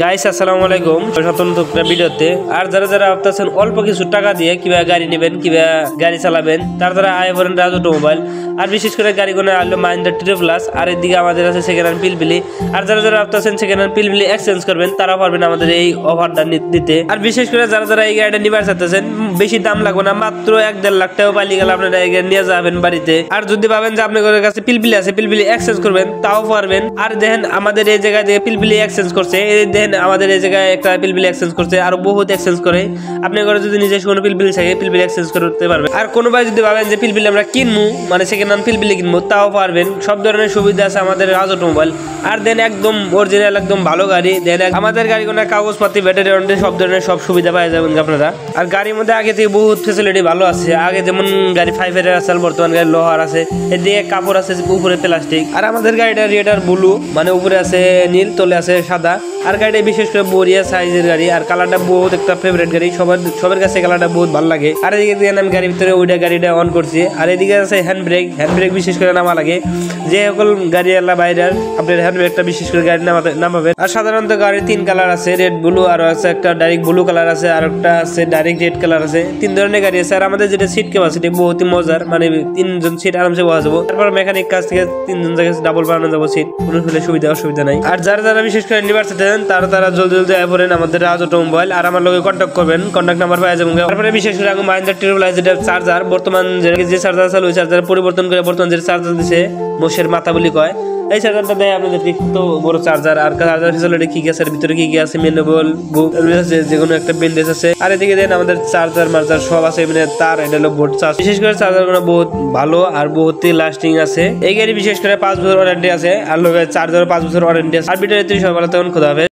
Guys আসসালামু আলাইকুম স্বতন্ত্র একটা ভিডিওতে। আর যারা যারা ভাবতেছেন অল্প কিছু টাকা দিয়ে কিভাবে গাড়ি নেবেন, কিভাবে গাড়ি চালাবেন, তারা আয় করেন রাজ অটোমোবাইল। আর বিশেষ করে গাড়িগুলো আসলো মাহিন্দ্রা টিটো প্লাস। আর এদিকে আমাদের আছে সেকেন্ড হ্যান্ড পিলপিলি। আর যারা যারা ভাবতেছেন সেকেন্ড হ্যান্ড পিলপিলি এক্সচেঞ্জ করবেন, তারা পারবেন আমাদের এই অফারটা দিতে। আর বিশেষ করে যারা যারা এই গাড়িটা নিবার চাইতেছেন, বেশি দাম লাগবে না, মাত্র 1-1.5 লাখ টাকা পাইলে গেলে আপনারা এই গাড়ি নিয়ে যাবেন বাড়িতে। আর যদি ভাবেন যে আপনাদের কাছে পিলপিলি আছে, পিলপিলি এক্সচেঞ্জ করবেন, তাও পারবেন। আর দেখেন আমাদের এই জায়গায় যে পিলপিলি এক্সচেঞ্জ করছে, দেখেন আমাদের এই জায়গায় একটা পিলপিলি এক্সচেঞ্জ করছে, আর বহুত এক্সচেঞ্জ করে। আপনি ঘরে যদি নিজস্ব কোনো পিলপিলি থাকে, পিলপিলি এক্সচেঞ্জ করতে পারবেন। আর কোনো ভাই যদি ভাবেন যে পিলপিলি আমরা কিনবো, মানে সেকেন্ড হ্যান্ড পিলপিলি কিনবো, তাও পারবেন। সব ধরনের সুবিধা আছে আমাদের রাজ অটোমোবাইল। আর দেন একদম অরিজিনাল, একদম ভালো গাড়ি। দেন আমাদের গাড়িগুলো কাগজপাতি, ব্যাটারি, সব ধরনের সব সুবিধা পাওয়া যাবেন আপনারা। আর গাড়ির মধ্যে আগে থেকে বহুত ফেসিলিটি ভালো আছে। আগে যেমন গাড়ি ফাইভের আছে, বর্তমান গাড়ি লোহার আছে, এদিকে কাপড় আছে, উপরে প্লাস্টিক। আর আমাদের গাড়িটা রেডার ব্লু, মানে উপরে আছে নীল, তলে আছে সাদা। আর গাড়িটা বিশেষ করে বড়িয়া সাইজের গাড়ি। আর কালারটা বহুত একটা ফেভারিট গাড়ি, সবার কাছে কালারটা বহুত ভালো লাগে। আর এদিকে দেখেন আমি গাড়ির ভিতরে ওইটা গাড়িটা অন করছি। আর এদিকে আছে হ্যান্ড ব্রেক বিশেষ করে নামা লাগে। যে সকল গাড়ি এলা বাইরের, আপনার হ্যান্ড ব্রেকটা বিশেষ করে গাড়ি নামাবেন। আর সাধারণত গাড়ির 3 কালার আছে, রেড ব্লু, আর আছে একটা ডাইরেক্ট ব্লু কালার আছে, আর একটা আছে ডাইরেক্ট রেড কালার আছে। 3 ধরনের গাড়ি আছে। আর আমাদের যেটা সিট ক্যাপাসিটি বহুতই মজার, মানে 3 জন সিট আরামসে বসা যাবো। তারপর মেকানিক কাছ থেকে 3 জন জায়গায় ডাবল বানানো যাবো সিট, কোনো অসুবিধা নাই। আর যারা বিশেষ করে নিবার চাইতেন, তারা জলদি আয় পড়েন আমাদের রাজ অটোমোবাইল। আর আমার লগে কন্ট্যাক্ট করবেন, কন্ট্যাক্ট নাম্বার পাওয়া যাবে। তারপরে বিশেষ করে আমি মাহিন্দ্রা টিটো প্লাস যেটা চার্জার, বর্তমান যে চার্জার চালু, ওই চার্জার পরিবর্তন করে বর্তমান যে চার্জার দিছে, মোষের মাথা বলি কয়, এই চার্জারটা দেয় আপনাদের তো বড় চার্জার। আর চার্জার ফেসিলিটি কি আছে, ভিতরে কি আছে, মেনুবল বুক আছে, যে কোনো একটা বেন্ডেজ আছে। আর এদিকে দেন আমাদের চার্জার মার্জার সব আছে, মানে তার এটা হলো বোর্ড চার্জ। বিশেষ করে চার্জার গুলো বহুত ভালো আর বহুত লাস্টিং আছে। এই গাড়ি বিশেষ করে 5 বছর ওয়ারেন্টি আছে। আর লোক চার্জার 5 বছর ওয়ারেন্টি আছে। আর ভিডিওটি সবাই ভালো থাকুন, খোদা হাফেজ।